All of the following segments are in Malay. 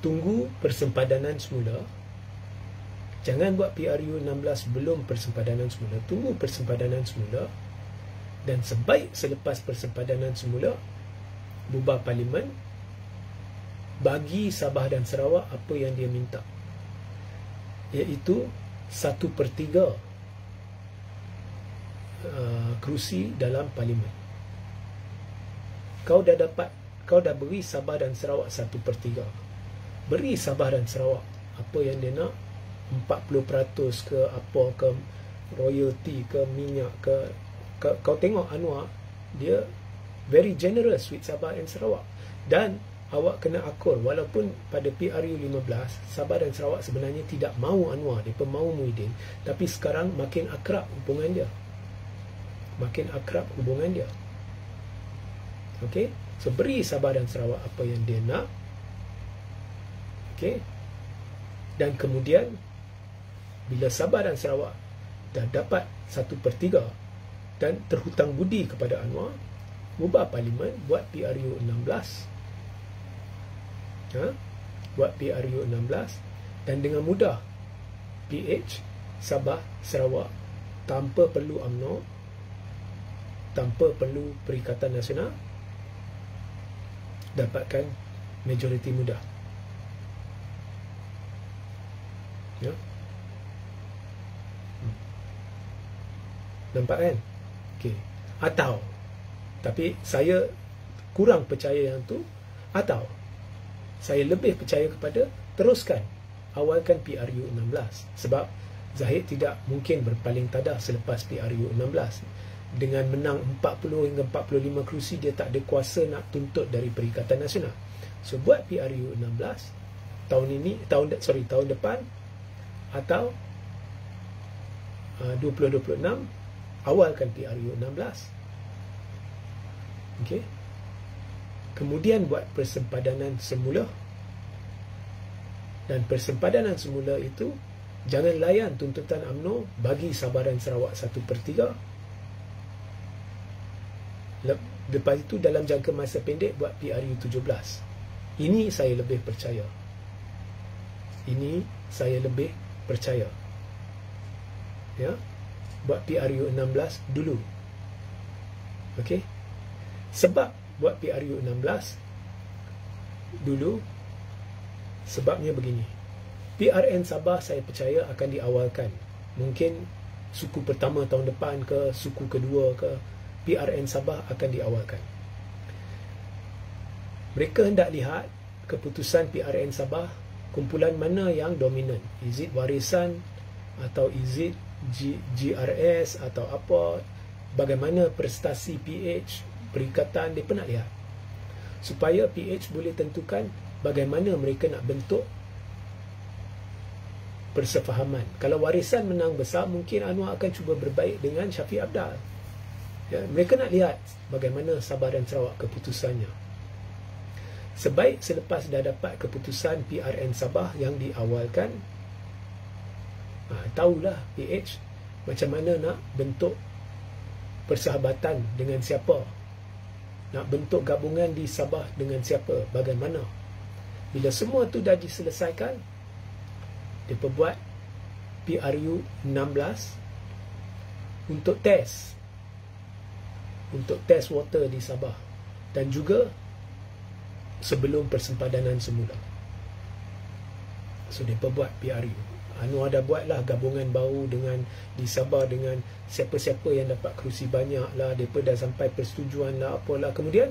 tunggu persempadanan semula. Jangan buat PRU 16 belum persempadanan semula. Tunggu persempadanan semula. Dan sebaik selepas persempadanan semula, bubar parlimen, bagi Sabah dan Sarawak apa yang dia minta, iaitu 1/3 kerusi dalam parlimen. Kau dah beri Sabah dan Sarawak 1/3. Beri Sabah dan Sarawak apa yang dia nak, 40% ke apa ke, royalty ke, minyak ke. Kau tengok Anwar, dia very generous with Sabah dan Sarawak. Dan awak kena akur, walaupun pada PRU 15 Sabah dan Sarawak sebenarnya tidak mahu Anwar, mereka mahu Muhyiddin, tapi sekarang makin akrab hubungan dia. Okey, so beri Sabah dan Sarawak apa yang dia nak. Okey, dan kemudian bila Sabah dan Sarawak dah dapat 1/3 dan terhutang budi kepada Anwar, bubar parlimen, buat PRU 16. Buat PRU 16, dan dengan mudah PH, Sabah, Sarawak, tanpa perlu UMNO, tanpa perlu Perikatan Nasional, dapatkan majoriti mudah. Nampak kan? Okey. Atau, tapi saya kurang percaya yang tu. Atau saya lebih percaya kepada teruskan, awalkan PRU 16. Sebab Zahid tidak mungkin berpaling tadah selepas PRU 16. Dengan menang 40 hingga 45 kerusi, dia tak ada kuasa nak tuntut dari Perikatan Nasional. So buat PRU 16 tahun depan, atau 2026 awalkan PRU 16. Okey. Kemudian buat persempadanan semula. Dan persempadanan semula itu jangan layan tuntutan UMNO, bagi Sabah dan Sarawak 1/3. Lepas itu dalam jangka masa pendek buat PRU 17. Ini saya lebih percaya. Ya. Buat PRU 16 dulu. Okey. Sebab buat PRU 16 dulu, sebabnya begini. PRN Sabah saya percaya akan diawalkan. Mungkin suku pertama tahun depan ke, suku kedua ke, PRN Sabah akan diawalkan. Mereka hendak lihat keputusan PRN Sabah, kumpulan mana yang dominan. Is it warisan, atau is it GRS, atau apa, bagaimana prestasi PH, perikatan, mereka nak lihat. Supaya PH boleh tentukan bagaimana mereka nak bentuk persefahaman. Kalau warisan menang besar, mungkin Anwar akan cuba berbaik dengan Syafiq Abdal. Ya, mereka nak lihat bagaimana Sabah dan Sarawak keputusannya. Sebaik selepas dah dapat keputusan PRN Sabah yang diawalkan, tahulah PH macam mana nak bentuk persahabatan dengan siapa, nak bentuk gabungan di Sabah dengan siapa, bagaimana. Bila semua tu dah diselesaikan, dia buat PRU 16 untuk test water di Sabah, dan juga sebelum persempadanan semula. So dia buat PRU. Anwar dah buatlah gabungan baru dengan di Sabah dengan siapa-siapa yang dapat kerusi banyak lah, mereka dah sampai persetujuan lah, apalah, kemudian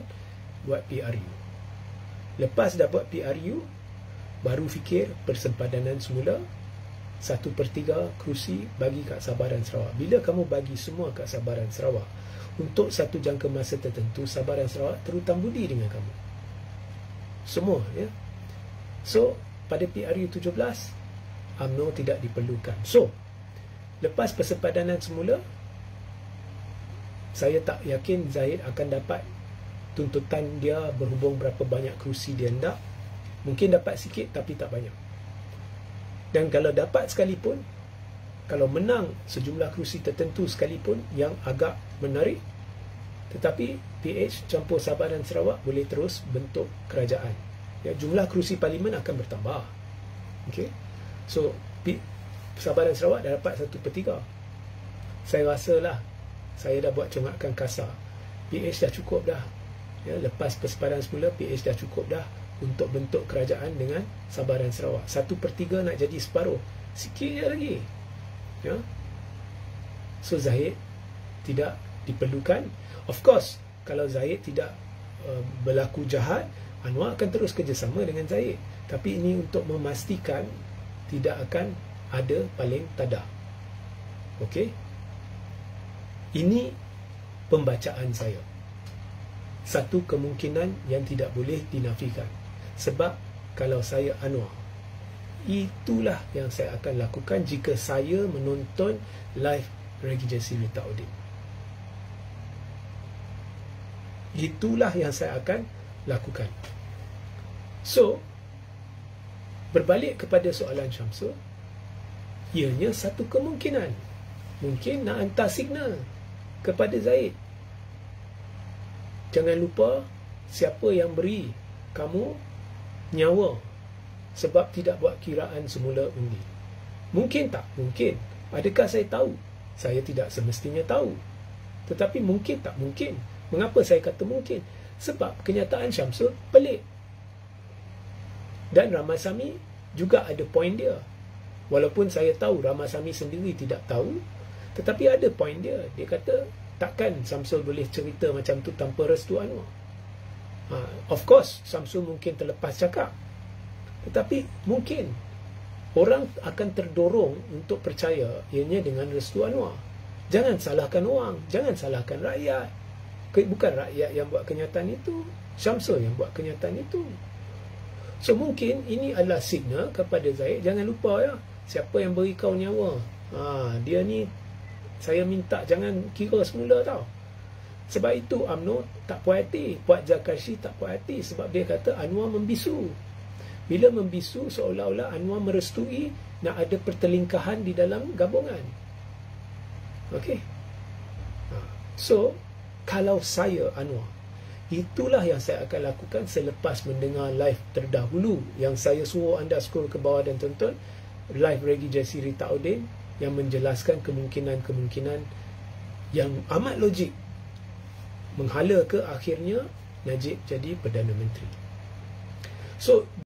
buat PRU. Lepas dah buat PRU, baru fikir persempadanan semula, 1/3 kerusi bagi kat Sabah dan Sarawak. Bila kamu bagi semua kat Sabah dan Sarawak, untuk satu jangka masa tertentu, Sabah dan Sarawak terhutang budi dengan kamu semua, ya. So pada PRU 17 UMNO tidak diperlukan. So lepas persempadanan semula, saya tak yakin Zahid akan dapat tuntutan dia berhubung berapa banyak kerusi dia hendak. Mungkin dapat sikit tapi tak banyak. Dan kalau dapat sekalipun, kalau menang sejumlah kerusi tertentu sekalipun yang agak menarik, tetapi PH campur Sabah dan Sarawak boleh terus bentuk kerajaan. ya, jumlah kerusi parlimen akan bertambah. Okey. So Sabah dan Sarawak dah dapat 1/3. Saya rasalah saya dah buat congakkan kasar. PH dah cukup dah. Ya, lepas persepadan semula, PH dah cukup dah untuk bentuk kerajaan dengan Sabah dan Sarawak. 1/3 nak jadi separuh. Sikit je lagi. Ya. So Zahid tidak diperlukan. Of course, kalau Zahid tidak berlaku jahat, Anwar akan terus kerjasama dengan Zahid. Tapi ini untuk memastikan tidak akan ada paling tadah. Okey? Ini pembacaan saya. Satu kemungkinan yang tidak boleh dinafikan. Sebab kalau saya Anwar, itulah yang saya akan lakukan jika saya menonton live Reggie Jessie Ritaudin. Itulah yang saya akan lakukan. So, berbalik kepada soalan Syamsul, ianya satu kemungkinan. Mungkin nak hantar signal kepada Zahid. Jangan lupa siapa yang beri kamu nyawa sebab tidak buat kiraan semula undi. Mungkin tak? Mungkin. Adakah saya tahu? Saya tidak semestinya tahu. Tetapi mungkin tak? Mungkin. Mengapa saya kata mungkin? Sebab kenyataan Syamsul pelik. Dan Ramasamy juga ada poin dia. Walaupun saya tahu Ramasamy sendiri tidak tahu, tetapi ada poin dia. Dia kata, takkan Syamsul boleh cerita macam tu tanpa restu Anwar. Of course, Syamsul mungkin terlepas cakap. Tetapi mungkin orang akan terdorong untuk percaya ianya dengan restu Anwar. Jangan salahkan orang, jangan salahkan rakyat. Bukan rakyat yang buat kenyataan itu, Syamsul yang buat kenyataan itu. So mungkin ini adalah signal kepada Zahid, jangan lupa ya, siapa yang beri kau nyawa, dia ni saya minta jangan kira semula tau. Sebab itu UMNO tak puas hati, Puat Zarkashi tak puas hati sebab dia kata Anwar membisu. Bila membisu, seolah-olah Anwar merestui nak ada pertelingkahan di dalam gabungan. Okey. So kalau saya Anwar, itulah yang saya akan lakukan selepas mendengar live terdahulu yang saya suruh anda scroll ke bawah dan tonton, live Reggie Jessie Ritaudin yang menjelaskan kemungkinan-kemungkinan yang amat logik menghala ke akhirnya Najib jadi Perdana Menteri. So